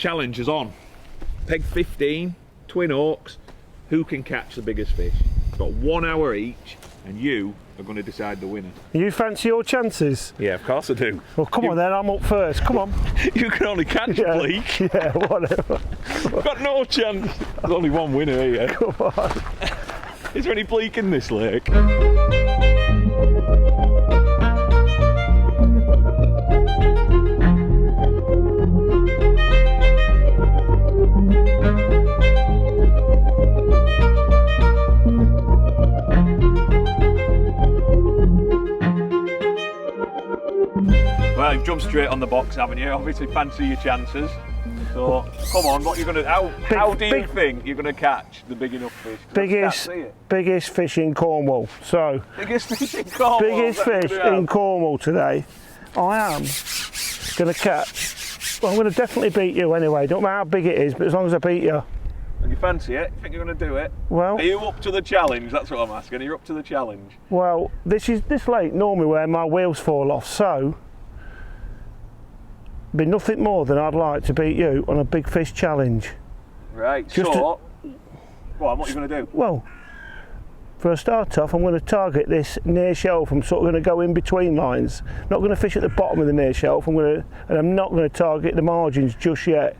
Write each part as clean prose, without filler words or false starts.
challenge is on. Peg 15, twin hawks. Who can catch the biggest fish? It's got 1 hour each, and you are going to decide the winner. You fancy your chances? Yeah, of course I do. Well, come on then, I'm up first. Come on. You can only catch a bleak. Yeah, whatever. I've got no chance. There's only one winner here. Come on. Is there any bleak in this lake? Well, you've jumped straight on the box, haven't you? Obviously fancy your chances. So, come on, what are you going to... How do you think you're going to catch the big enough fish? Biggest fish in Cornwall. So, biggest fish in Cornwall? Biggest fish in Cornwall today. I am going to catch... Well, I'm going to definitely beat you anyway. Don't matter how big it is, but as long as I beat you. And you fancy it? You think you're going to do it? Well... Are you up to the challenge? That's what I'm asking. Are you up to the challenge? Well, this lake normally where my wheels fall off, so... be nothing more than I'd like to beat you on a big fish challenge. Right, so, what are you going to do? Well, for a start off, I'm going to target this near shelf. I'm sort of going to go in between lines. Not going to fish at the bottom of the near shelf. And I'm not going to target the margins just yet.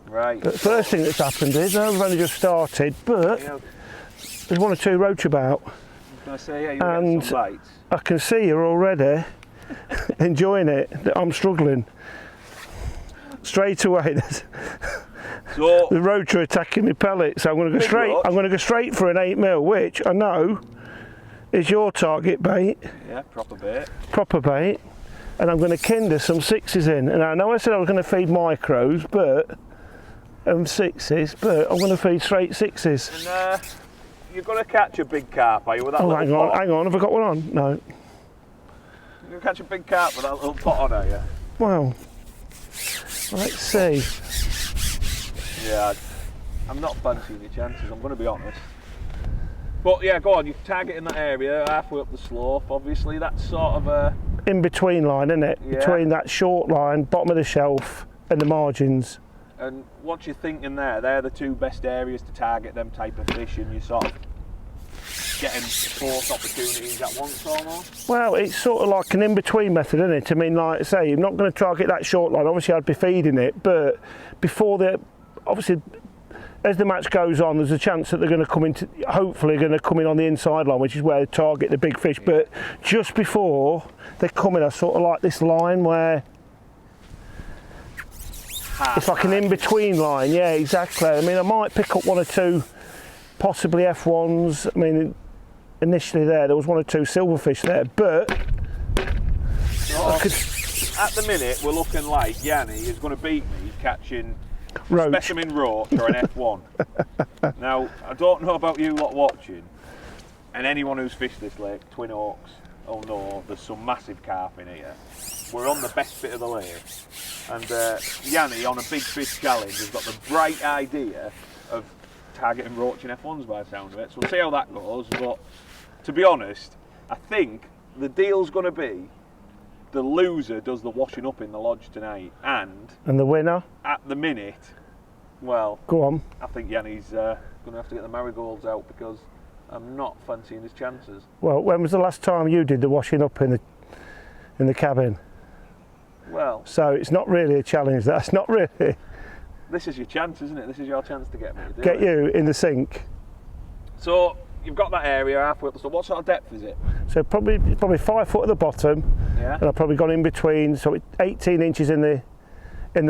Right. But the first thing that's happened is, I've only just started, but there's 1 or 2 roach about. I was going to say, yeah, you're getting some bites. I can see you're already enjoying it. I'm struggling. Straight away, so, the roach are attacking my pellets. So I'm going to go straight. I'm going to go straight for an 8mm, which I know is your target bait. Yeah, proper bait. Proper bait. And I'm going to kinder some 6s in. And I know I said I was going to feed micros, but 6s, but I'm going to feed straight 6s. And you're going to catch a big carp, are you? With that hang on. Have I got one on? No. You're going to catch a big carp with that little pot on, are you? Well, let's see. Yeah, I'm not fancying your chances, I'm going to be honest. But yeah, go on, you're targeting that area halfway up the slope. Obviously, that's sort of a... in-between line, isn't it? Yeah. Between that short line, bottom of the shelf, and the margins. And what you're thinking there, they're the 2 best areas to target them type of fish, and you're sort of getting both opportunities at once almost? Well, it's sort of like an in-between method, isn't it? I mean, like I say, you're not going to target that short line. Obviously, I'd be feeding it, but before obviously, as the match goes on, there's a chance that they're going to come into, hopefully going to come in on the inside line, which is where they target the big fish. Yeah. But just before they come in, I sort of like this line where it's like an in-between line. Yeah, exactly. I mean, I might pick up 1 or 2, possibly F1s. I mean, initially there was 1 or 2 silverfish there, but at the minute we're looking like Yanni is going to beat me catching roach. Specimen roach or an F1. Now, I don't know about you lot watching, and anyone who's fished this lake, Twin Oaks, oh no, there's some massive carp in here. We're on the best bit of the lake, and Yanni on a big fish challenge has got the bright idea of targeting roach and F1s by the sound of it. So we'll see how that goes, but to be honest, I think the deal's going to be the loser does the washing up in the lodge tonight, and the winner? At the minute, well, go on. I think Yanni's going to have to get the marigolds out because I'm not fancying his chances. Well, when was the last time you did the washing up in the cabin? Well, so it's not really a challenge. That's not really. This is your chance, isn't it? This is your chance to get me to do get you in the sink. So you've got that area halfway up the slope. What sort of depth is it? So probably 5 foot at the bottom. Yeah. And I've probably gone in between, so 18 inches in the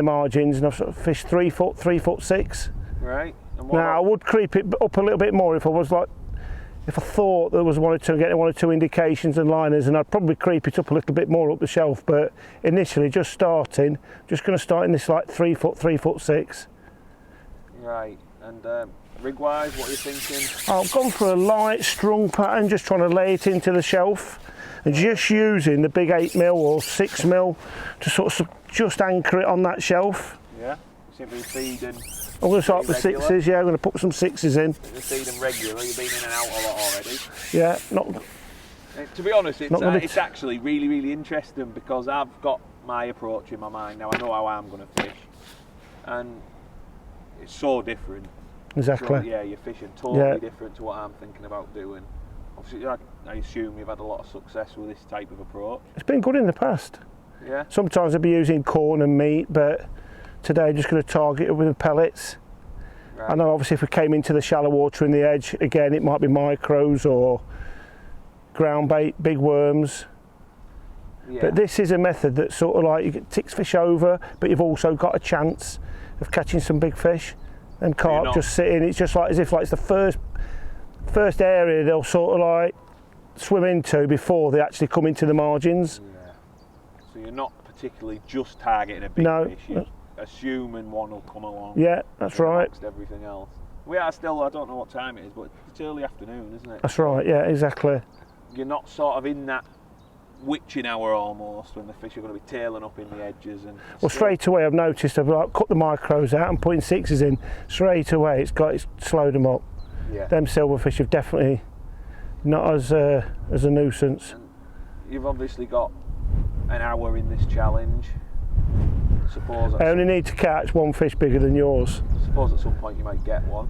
margins, and I've sort of fished 3 foot, 3'6". Right. And now I would creep it up a little bit more if I thought there was getting 1 or 2 indications and liners, and I'd probably creep it up a little bit more up the shelf. But initially, just going to start in this like 3 foot, 3'6". Right. And rig-wise, what are you thinking? I've gone for a light strung pattern, just trying to lay it into the shelf, and just using the big 8mm or 6mm to sort of just anchor it on that shelf. Yeah. Simply feeding. I'm going to start with 6s, yeah, I'm going to put some 6s in. You feed them regular, you've been in and out a lot already. Yeah, not... To be honest, it's actually really, really interesting because I've got my approach in my mind. Now I know how I'm going to fish, and it's so different. Exactly. So, yeah, you're fishing totally different to what I'm thinking about doing. Obviously, I assume you've had a lot of success with this type of approach. It's been good in the past. Yeah. Sometimes I'd be using corn and meat, but today I'm just going to target it with the pellets. Right. I know obviously if we came into the shallow water in the edge, again it might be micros or ground bait, big worms. Yeah. But this is a method that sort of like, you get ticks fish over, but you've also got a chance of catching some big fish. And carp just sitting, it's just like as if like it's the first area they'll sort of like swim into before they actually come into the margins. Yeah. So you're not particularly just targeting a big fish, you're assuming one will come along. Yeah, that's right. Amongst everything else. We are still, I don't know what time it is, but it's early afternoon, isn't it? That's right, yeah, exactly. You're not sort of in that witching hour almost when the fish are going to be tailing up in the edges. And well, straight away I've noticed I've like cut the micros out and putting sixes in. Straight away it's slowed them up. Yeah. Them silverfish have definitely not as a nuisance. And you've obviously got an hour in this challenge. I only need to catch one fish bigger than yours. I suppose at some point you might get one.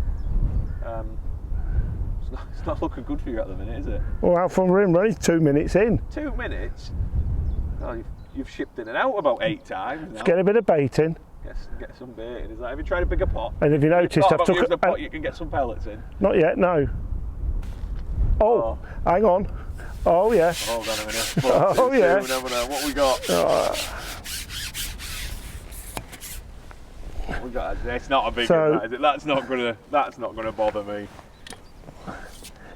It's not looking good for you at the minute, is it? Well, how fun we're in, we're only 2 minutes in. 2 minutes? Oh, you've shipped in and out about 8 times now. Let's get a bit of bait in. Get some bait in. Is that? Have you tried a bigger pot? And if you noticed, I've took a pot you can get some pellets in. Not yet, no. Oh, hang on. Oh yeah. Hold on a minute. Oh yeah. What we got? We got. It's not a big one, is it? That's not gonna bother me.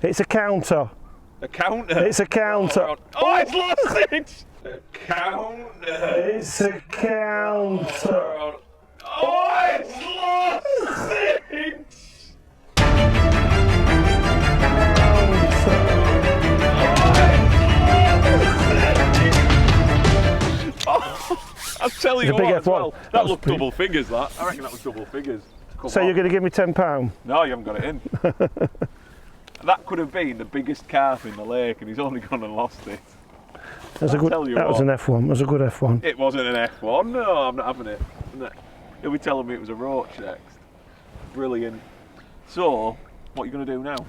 It's a counter. A counter? It's a counter. Oh, it's lost it! A counter. It's a counter. Oh, it's lost it! I'll tell you what, as well, that looked double figures, that. I reckon that was double figures. So you're going to give me £10? No, you haven't got it in. That could have been the biggest carp in the lake, and he's only gone and lost it. That was an F1. That was a good F1. It wasn't an F1. No, I'm not having it. He'll be telling me it was a roach next. Brilliant. So, what are you going to do now?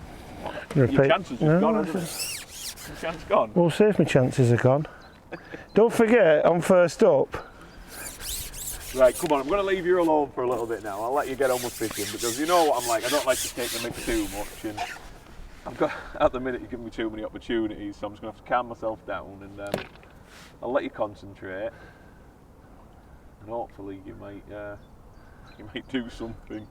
Your chances have gone, hasn't it? Your chance gone? We'll see if my chances are gone. Don't forget, I'm first up. Right, come on, I'm going to leave you alone for a little bit now. I'll let you get on with fishing, because you know what I'm like. I don't like to take the mix too much, and I've got, at the minute, you're giving me too many opportunities, so I'm just going to have to calm myself down, and I'll let you concentrate, and hopefully you might do something.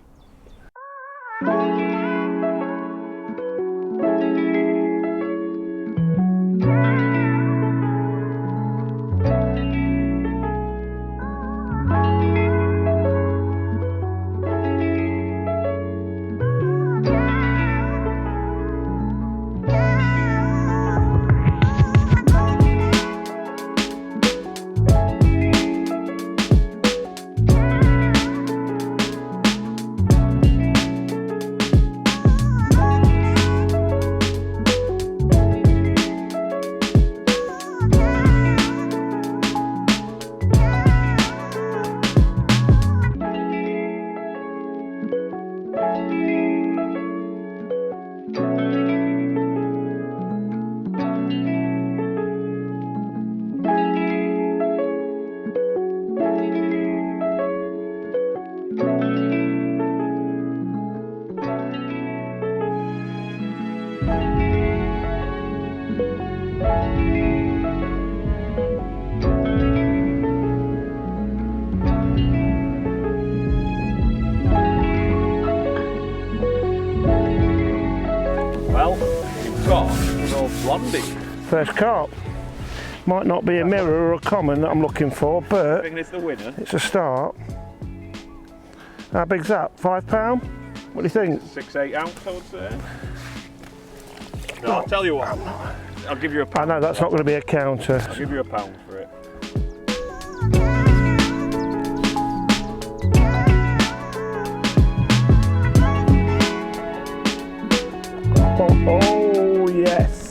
First carp. Might not be a mirror or a common that I'm looking for, but I think it's the winner. It's a start. How big's that? £5? What do you think? 6-8 ounce, I would say. No, I'll tell you what. I'll give you a pound. I know that's not going to be a counter. I'll give you a pound for it. Oh yes.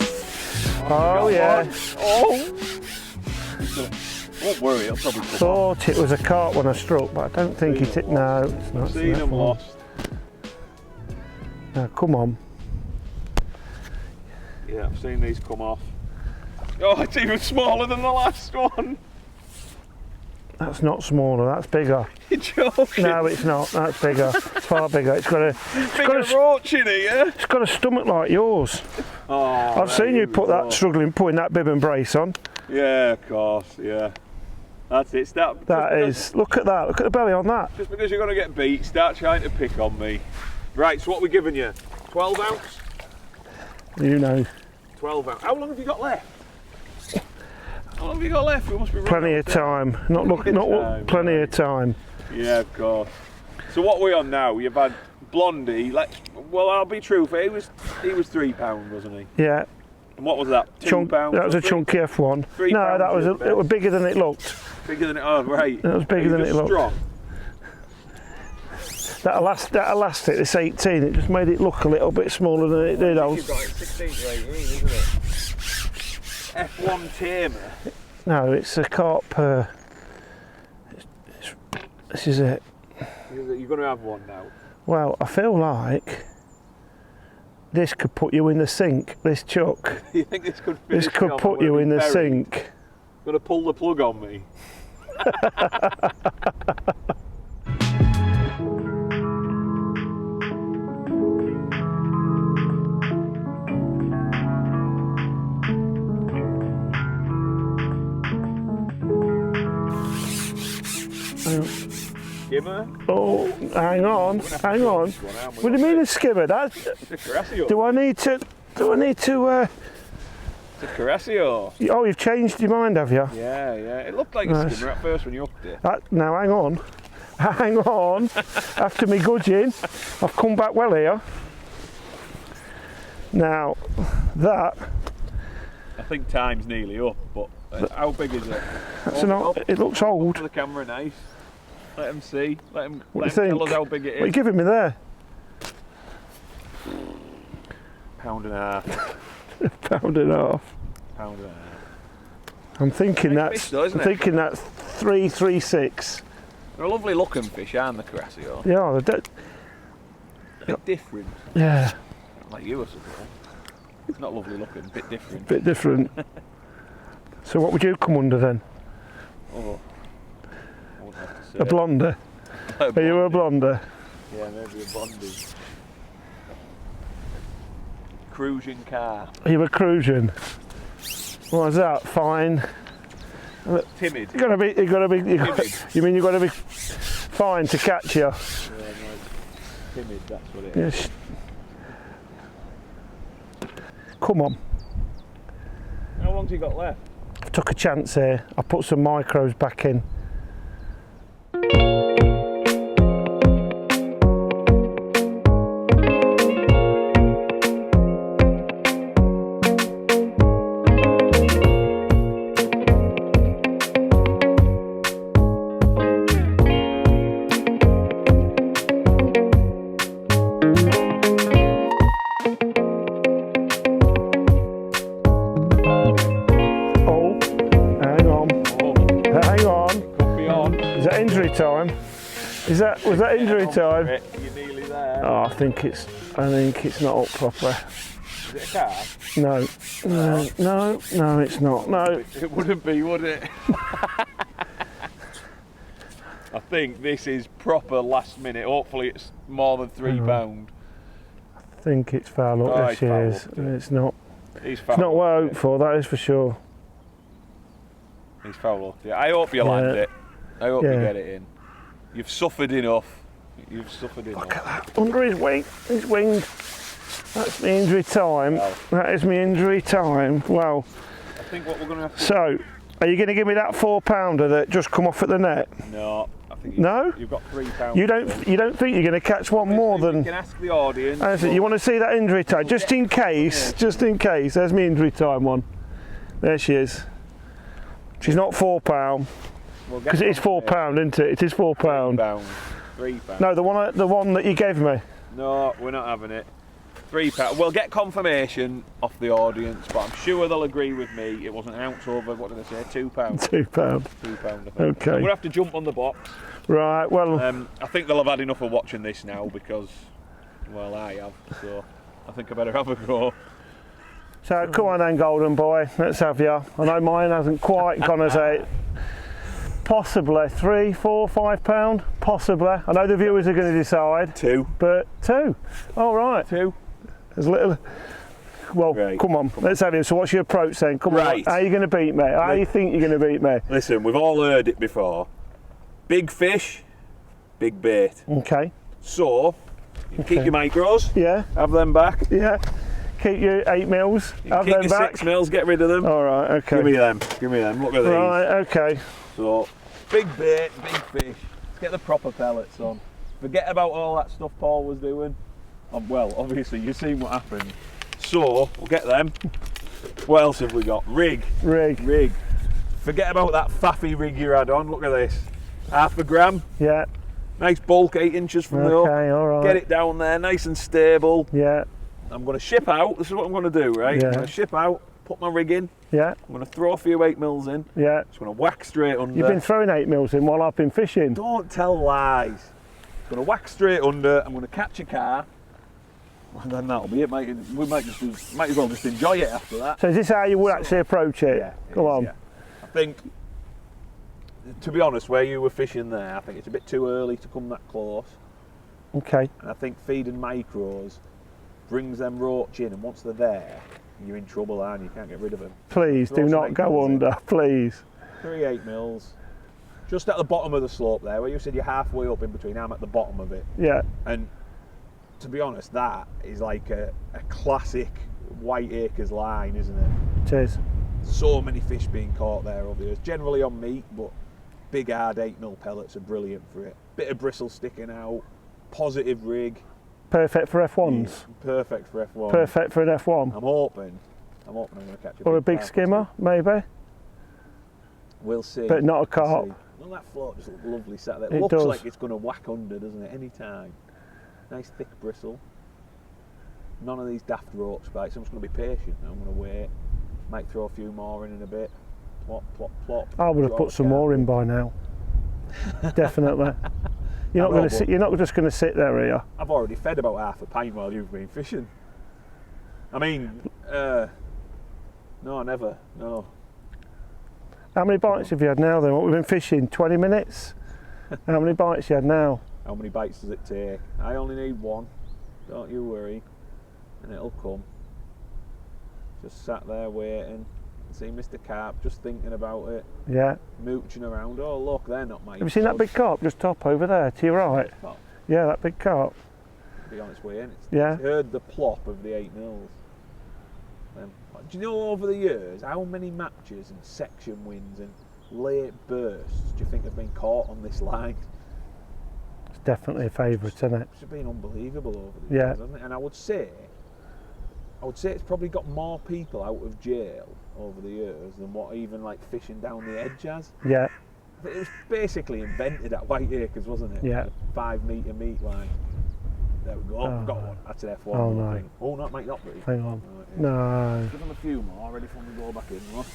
Oh yeah. Oh. Won't worry, it'll probably come off. Thought it was a carp when I struck, but I don't think it. No, it's not. I've seen them lost. No, come on. Yeah, I've seen these come off. Oh, it's even smaller than the last one. That's not smaller, that's bigger. You're joking? No, it's not. That's bigger. It's far bigger. It's got a roach in here. It's got a stomach like yours. Oh, I've seen you put that struggling, putting that bib and brace on. Yeah, of course. Yeah. That's it. That is. Look at that. Look at the belly on that. Just because you're going to get beat, start trying to pick on me. Right. So what are we giving you? 12 ounce. You know. 12 ounce. How long have you got left? How long have you got left? We must be plenty of time. Plenty of time. Yeah, of course. So what are we on now? You've had Blondie. Well, I'll be truthful. He was £3, wasn't he? Yeah. And what was that? £2? That was a chunky F1. No, that was it was bigger than it looked. Bigger than it. Oh, right. It was bigger than it looked. Strong. That elastic, this 18, it just made it look a little bit smaller than it did. You've got it 16 to 18, isn't it? F1 tamer. No, it's a carp. This is it. You're going to have one now. Well, I feel like this could put you in the sink. This chuck. You think this could finish This could put you in the sink. Going to pull the plug on me. Skimmer? Oh, hang on. What do you mean a skimmer? It's a Carasio. Do I need to? It's a Carasio. Oh, you've changed your mind, have you? Yeah. It looked like a skimmer at first when you hooked it. Now, hang on. After me gudging, I've come back well here. Now, that. I think time's nearly up, but how big is it? It looks old. For the camera, nice. Let him see. Let him tell us how big it is. What are you giving me there? £1.5. £1.5. £1.5. I'm thinking Nice that's. fish though, isn't I'm it? thinking that's 336. They're a lovely looking fish, aren't they, Carasio? Yeah, A bit different. yeah, Like you, I suppose. It's not lovely looking, a bit different. bit different. So what would you come under then? Oh, I wouldn't have to say. A blonder? Are you a blonder? Yeah, maybe a Blondie. Cruising car. Are you a cruising? What is that? Fine. Timid. You gotta be. You mean you gotta be fine to catch you? Yeah, no, timid, that's what it is. Yes. Come on. How long's he got left? I took a chance here. I put some micros back in. Was that injury time? You're nearly there. Oh, I think it's not up proper. Is it a car? No, it's not. No. It wouldn't be, would it? I think this is proper last minute. Hopefully it's more than £3. I think it's foul up this year's. It's not. It's not what I hoped for, that is for sure. He's foul up. Yeah, I hope you land it. I hope you get it in. You've suffered enough. Look at that, under his wing. That's my injury time. Wow. That is my injury time. Well, I think what we're going to have to... So, are you going to give me that £4 that just come off at the net? No, I think you've got £3. You don't think you're going to catch one more than... You can ask the audience. You want to see that injury time? Just in case. There's my injury time one. There she is. She's not £4. Because it is £4, isn't it? It is £4. £3. No, the one that you gave me. No, we're not having it. £3. We'll get confirmation off the audience, but I'm sure they'll agree with me. It was an ounce over, what did I say, £2? £2. £2, I think. Okay. We'll have to jump on the box. Right, well... I think they'll have had enough of watching this now because, well, I have, so I think I better have a go. So, come on then, golden boy, let's have you. I know mine hasn't quite gone as a... Possibly £3, £4, £5, possibly. I know the viewers are going to decide. 2. But 2. All right. 2. There's a little... Well, right. come on, let's have you. So what's your approach then? Come on, how are you going to beat me? How do you think you're going to beat me? Listen, we've all heard it before. Big fish, big bait. Okay. So, you keep your micros. Yeah. Have them back. Yeah. Keep your 8 mils. Have keep them your back. 6 mils, get rid of them. All right, okay. Give me them. Give me them. Look at these. Right, okay. So, big bait, big fish. Let's get the proper pellets on. Forget about all that stuff Paul was doing. Well, obviously, you've seen what happened. So, we'll get them. What else have we got? Rig. Rig. Forget about that faffy rig you had on. Look at this. Half a gram. Yeah. Nice bulk, 8 inches from the hook. Okay, all right. Get it down there, nice and stable. Yeah. I'm going to ship out. This is what I'm going to do, right? Yeah. I'm going to ship out, put my rig in. Yeah. I'm going to throw a few 8 mils in. Yeah. Just going to whack straight under. You've been throwing 8 mils in while I've been fishing. Don't tell lies. I'm going to whack straight under. I'm going to catch a car. And then that'll be it, mate. We might as well just enjoy it after that. So is this how you would actually approach it? Yeah. Come on. Yeah. I think, to be honest, where you were fishing there, I think it's a bit too early to come that close. Okay. And I think feeding micros brings them roach in, and once they're there, you're in trouble, and you can't get rid of them. Please do not go under, please. 3 8 mils. Just at the bottom of the slope there, where you said you're halfway up in between, I'm at the bottom of it. Yeah. And to be honest, that is like a classic White Acres line, isn't it? It is. So many fish being caught there over the years, generally on meat, but big hard 8 mil pellets are brilliant for it. Bit of bristle sticking out, positive rig. Perfect for F1s? Yeah, perfect for F1. Perfect for an F1? I'm hoping I'm going to catch a or a big skimmer, maybe? We'll see. But not a carp. Well, that float just looks lovely sat there. It Looks does. like it's going to whack under, doesn't it, any time. Nice thick bristle. None of these daft roach bites. I'm just going to be patient now. I'm going to wait. Might throw a few more in a bit. Plop, plop, plop. I would have put some more in by now. Definitely. You're not going to sit. You're not just going to sit there, are you? I've already fed about half a pint while you've been fishing. I mean, no, never. No. How many bites have you had now then? What we've been fishing? 20 minutes? How many bites you had now? How many bites does it take? I only need one. Don't you worry. And it'll come. Just sat there waiting. See Mr. Carp just thinking about it. Yeah. Mooching around. Oh look, they're not my. Have you seen that big carp just top over there to your right? Oh, Yeah, that big carp. be on its way in. Yeah. It's heard the plop of the 8 mils. Do you know over the years how many matches and section wins and late bursts do you think have been caught on this line? It's definitely a favourite, isn't it? It's been unbelievable over the years, hasn't it? And I would say it's probably got more people out of jail over the years than what even like fishing down the edge has. Yeah. It was basically invented at White Acres, wasn't it? Yeah. 5 metre meat line. There we go. Oh. Got one. That's an F1. Oh, no. I think. Oh, no, it might not be. Hang on. Right, yeah. No. Give them a few more, ready for them to go back in. Look.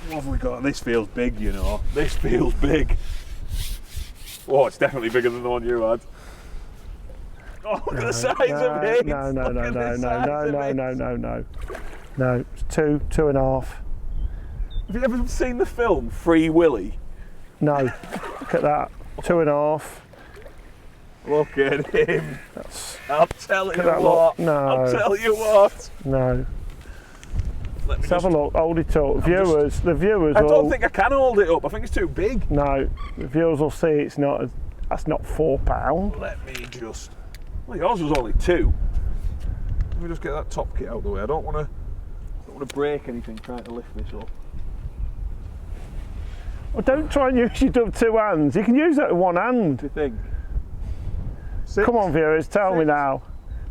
What have we got? This feels big, you know. This feels big. Oh, it's definitely bigger than the one you had. Oh, look at the size of it. No, it's 2, 2.5. Have you ever seen the film Free Willy? No, look at that. 2.5. Look at him. I'll tell you that what. No. I'll tell you what. No. Let me Let's have a look. Hold it up. Viewers, the viewers I will... don't think I can hold it up. I think it's too big. No, the viewers will see it's not... That's not £4. Let me just... Well, yours was only 2. Let me just get that top kit out of the way. I don't want to break anything trying to lift this up. Well, don't try and use your 2 hands. You can use that with 1 hand. What do you think? 6? Come on, viewers, tell 6. me now.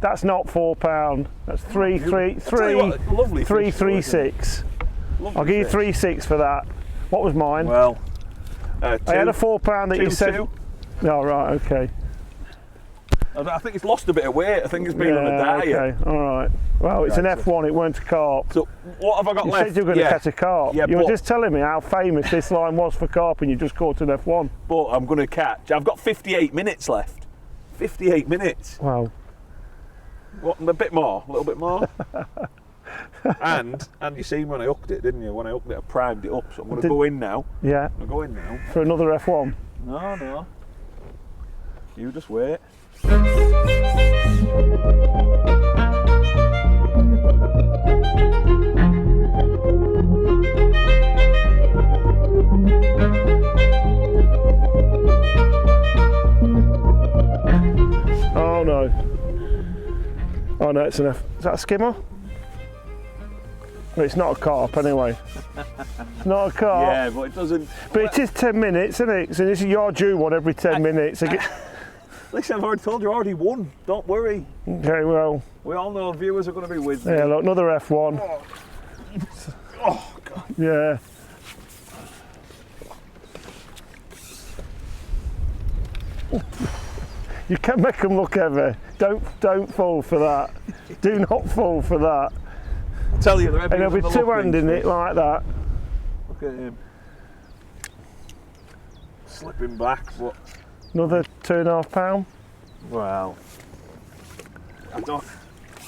That's not £4. That's 336. I'll give you 3.6 for that. What was mine? Well, 2. I had a £4 that you said. 2. Oh, right, okay. I think it's lost a bit of weight. I think it's been on a diet. Okay, all right. Well, it's an F1, it weren't a carp. So what have I got left? You said you were going to catch a carp. Yeah, you were just telling me how famous this line was for carp and you just caught an F1. But I'm going to catch. I've got 58 minutes left. 58 minutes. Wow. What, a bit more? A little bit more? and you seen when I hooked it, didn't you? When I hooked it, I primed it up. So I'm going to go in now. Yeah. I'm going to go in now. For another F1? No. You just wait. Oh no. Oh no, it's an F. Is that a skimmer? Well, it's not a carp anyway. It's not a carp. Yeah, but it doesn't. But it is 10 minutes, isn't it? So this is your due one every 10 minutes. Listen, I've already told you, I already won. Don't worry. Okay, well. We all know viewers are going to be with me. Yeah, look, another F1. Oh, God. Yeah. You can make them look heavy. Don't fall for that. Do not fall for that. I'll tell you, they're heavy. And there'll be two-handing it like that. Look at him. Slipping back, but... Another £2.5. Well, I don't...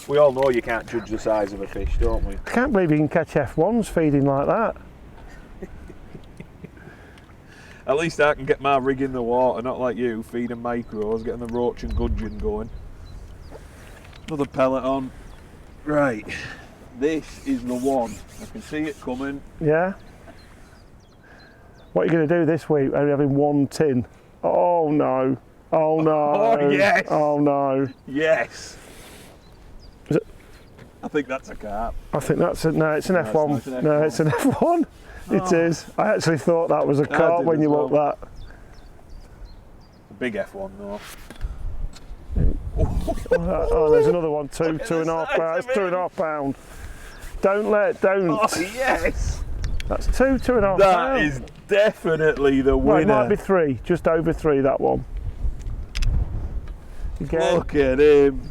We all know you can't judge the size of a fish, don't we? I can't believe you can catch F1s feeding like that. At least I can get my rig in the water, not like you, feeding micros, getting the roach and gudgeon going. Another pellet on. Right, this is the one. I can see it coming. Yeah? What are you going to do this week? Only having one tin. Oh no. Oh no. Oh yes. Oh no. Yes. Is it? I think that's a carp. I think that's a, no, it's an F1. It's an F1. No, it's an F1. It is. I actually thought that was a carp when you looked that. A big F1 though. Oh, there's another one, £2.5 pounds. It's £2.5 pounds. Don't. Oh yes. That's £2.5 pounds. That is definitely the winner. Well, it might be 3, just over 3, that one. Again. Look at him.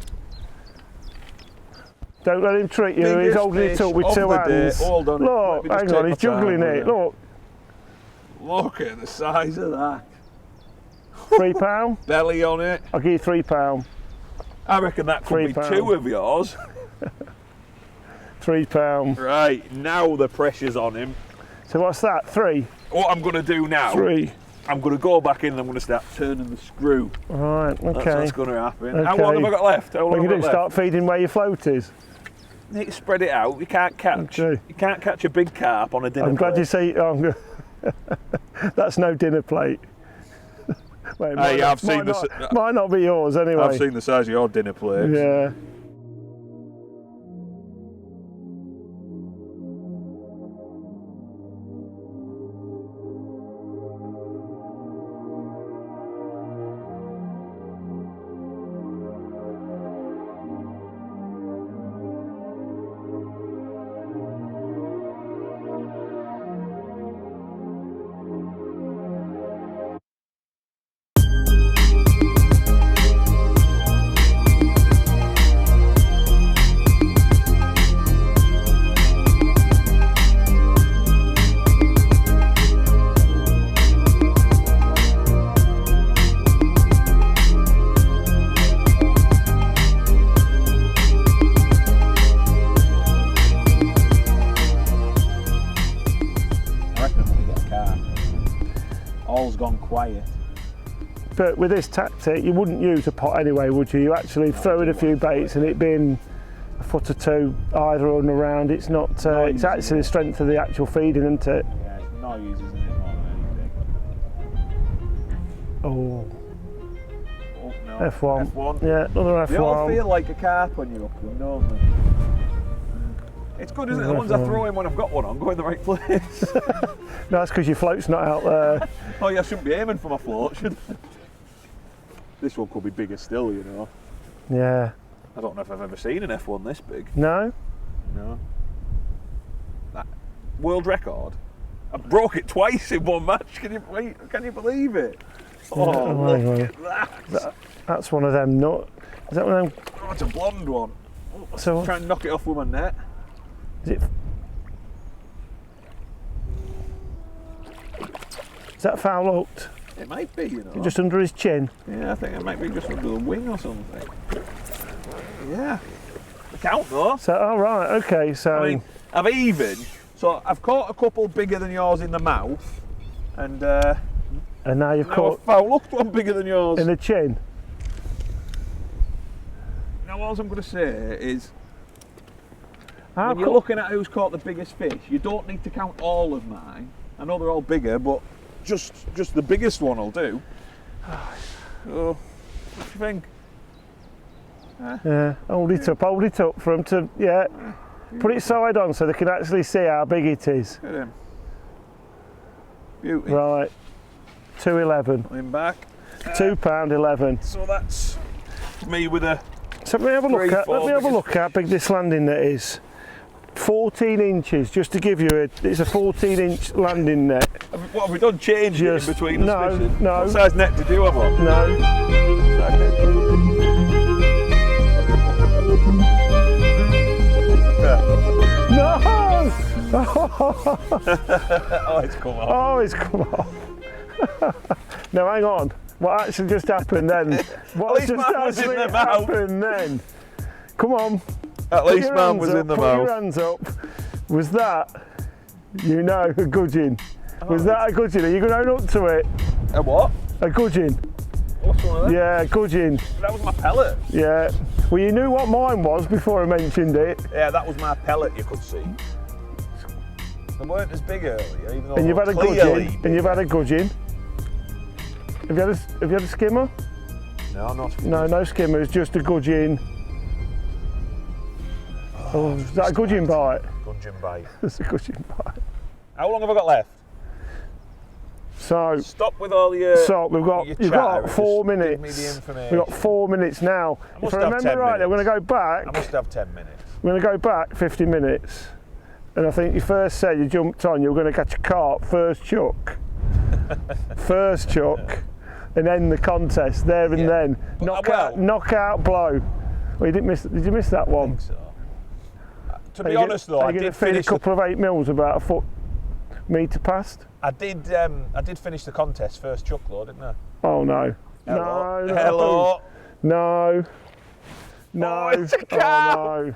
Don't let him trick you, he's holding it up with 2 hands. Hold on. Look, hang on, he's juggling it, look. Look at the size of that. £3? Belly on it. I'll give you £3. I reckon that could be £3. 2 of yours. £3. Right, now the pressure's on him. So what's that, 3? What I'm going to do now, 3. I'm going to go back in and I'm going to start turning the screw. Right, okay. That's what's going to happen. Okay. How long have I got left? How long What you have I do, got start feeding where your float is? You need to spread it out. You can't catch. Okay. You can't catch a big carp on a dinner I'm glad plate. you say, that's no dinner plate. Wait, Hey, I've seen might not be yours anyway. I've seen the size of your dinner plates. Yeah. All's gone quiet. But with this tactic, you wouldn't use a pot anyway, would you? You actually throw in a few baits and it being a foot or two either on around, it's not, it's actually the strength of the actual feeding, isn't it? Yeah, it's noise, isn't it? Not anything. Oh. Oh, no. F1. F1. Yeah, another They all F1. feel like a carp when you hook them, don't they? It's good, isn't it? The ones I throw in when I've got one on go in the right place. No, that's because your float's not out there. Oh yeah, I shouldn't be aiming for my float, should I? This one could be bigger still, you know. Yeah. I don't know if I've ever seen an F1 this big. No? No. That world record. I broke it twice in one match. Can you believe it? Oh, Yeah, look at that. That's one of them nut. Is that one of them? Oh, it's a blonde one. So Try and knock it off with my net. is it? Is that foul hooked? It might be, you know. Just under his chin. Yeah, I think it might be just under the wing or something. Yeah. The count though. So, all right, okay. So, I mean, I've caught a couple bigger than yours in the mouth, and now you've now caught I've foul hooked one bigger than yours. in the chin. Now, all I'm going to say is, How when you're looking at who's caught the biggest fish, you don't need to count all of mine. I know they're all bigger, but just the biggest one will do. So, what do you think? Yeah, hold it up for them to, yeah. Put it side on so they can actually see how big it is. Look at him. Beauty. Right, 2.11. I'm back. £2.11. So that's me with a. So let me have a look Three, at. four Let me have a biggest look at how big this landing net is. 14 inches, just to give you it's a 14-inch landing net. What have we done? Changed it in between the no, fishing? no. What size net did you have on? No. No! Oh, it's come off. Oh, it's come off. No, hang on. What actually just happened then? What least just mine was in actually the mouth. happened then? Come on. At least man was in the Put your mouth. hands up. Was that, a gudgeon? Was that a gudgeon? Are you going to own up to it? A what? A gudgeon? What's one of them? Yeah, gudgeon. That was my pellet. Yeah. Well, you knew what mine was before I mentioned it. Yeah, that was my pellet, you could see. They weren't as big earlier, even though And you've had a clearly gudgeon. And you've had a gudgeon. Have you had a skimmer? No, not. No, no skimmer. It's just a gudgeon. Oh, is that a gudgeon bite? Gudgeon bite. It's a gudgeon bite. How long have I got left? So, Stop with all your. you've got 4 minutes. Give me the information. We've got 4 minutes now. I If must I have remember 10 right, I'm going to go I back. must have 10 minutes. We're going to go back 50 minutes. And I think you first said you jumped on, you were going to catch a carp, first chuck. First chuck. And end the contest there and then. Knockout blow. Well, you didn't miss. Did you miss that I one? think so. To be honest though, I did feed a finish. couple of 8 mils about a metre past. I did finish the contest first chuck though, didn't I? Oh no. Hello. No. Hello. No. No. Oh, it's a carp. Oh no.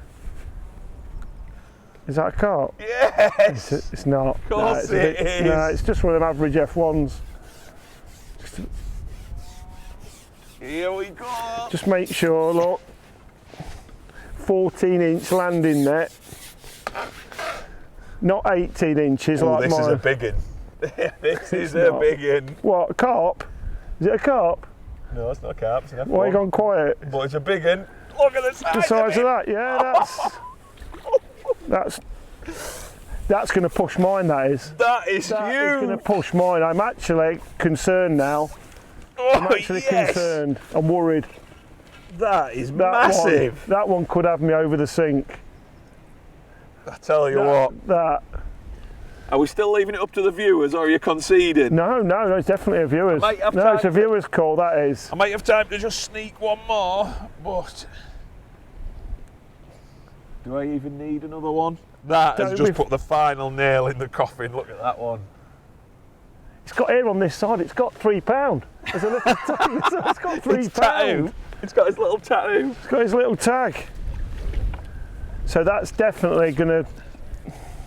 Is that a carp? Yes. It's not. Of course it is. No, it's just one of them average F1s. Here we go. Just make sure, look. 14-inch landing net. Not 18 inches like this mine. is a big one. This is a not. big one. What, a carp? Is it a carp? No, it's not a carp. It's an F1. Why you gone quiet? But it's a big one. Look at the size, The size of of it. that, yeah, that's going to push mine, that is. That is That is going to huge. push mine. I'm actually concerned now. I'm Oh, actually yes. concerned. I'm worried. That is That massive. That one could have me over the sink. I tell you what. That. Are we still leaving it up to the viewers, or are you conceding? No, it's definitely a viewer's. I might have No, it's a time viewer's call, that is. I might have time to just sneak one more, but do I even need another one? That has Don't just be- put the final nail in the coffin. Look at that one. It's got here on this side, it's got £3. There's a little tag, so it's got £3. It's tattoo. It's got his little tattoo. It's got his little tag. So that's definitely going to...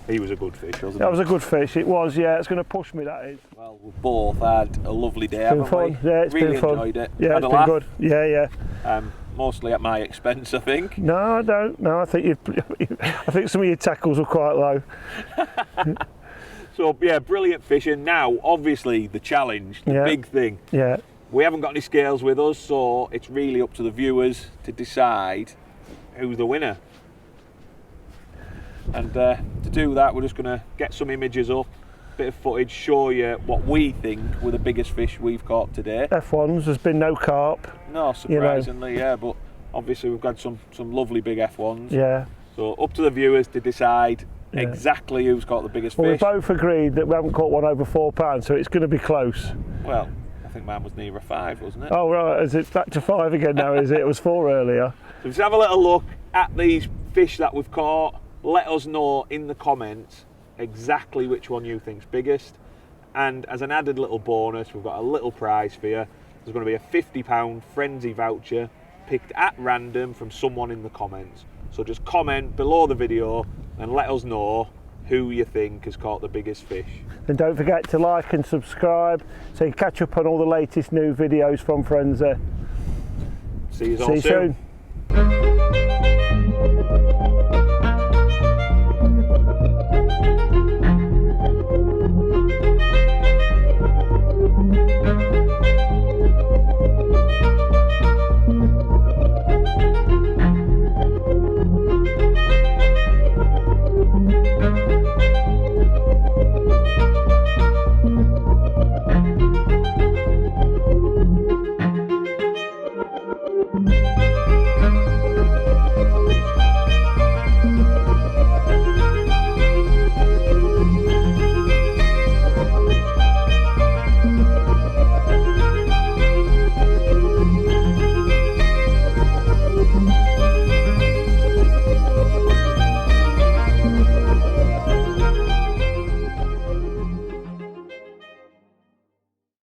He was a good fish, wasn't That was a good fish, it was, yeah, it's going to push me, that is. Well, we've both had a lovely day, It's been haven't fun, we? yeah, it's really been fun. enjoyed it. Yeah, Had it's a been laugh. good. Yeah, yeah. Mostly at my expense, I think. No, I don't. No, I think I think some of your tackles were quite low. So yeah, brilliant fishing. Now, obviously, the challenge, the Yeah. big thing. Yeah. We haven't got any scales with us, so it's really up to the viewers to decide who's the winner. And to do that, we're just going to get some images up, bit of footage, show you what we think were the biggest fish we've caught today. F1s, there's been no carp. No, surprisingly, yeah, but obviously we've got some lovely big F1s. Yeah. So up to the viewers to decide Yeah. exactly who's got the biggest Well, we fish. both agreed that we haven't caught one over £4, so it's going to be close. Well, think mine was nearer 5, wasn't it? Oh right, is it back to 5 again now, is it? It was 4 earlier. So let's have a little look at these fish that we've caught. Let us know in the comments exactly which one you think's biggest. And as an added little bonus, we've got a little prize for you. There's going to be a £50 Frenzee voucher picked at random from someone in the comments. So just comment below the video and let us know who you think has caught the biggest fish. And don't forget to like and subscribe so you catch up on all the latest new videos from Frenzee. See you all soon.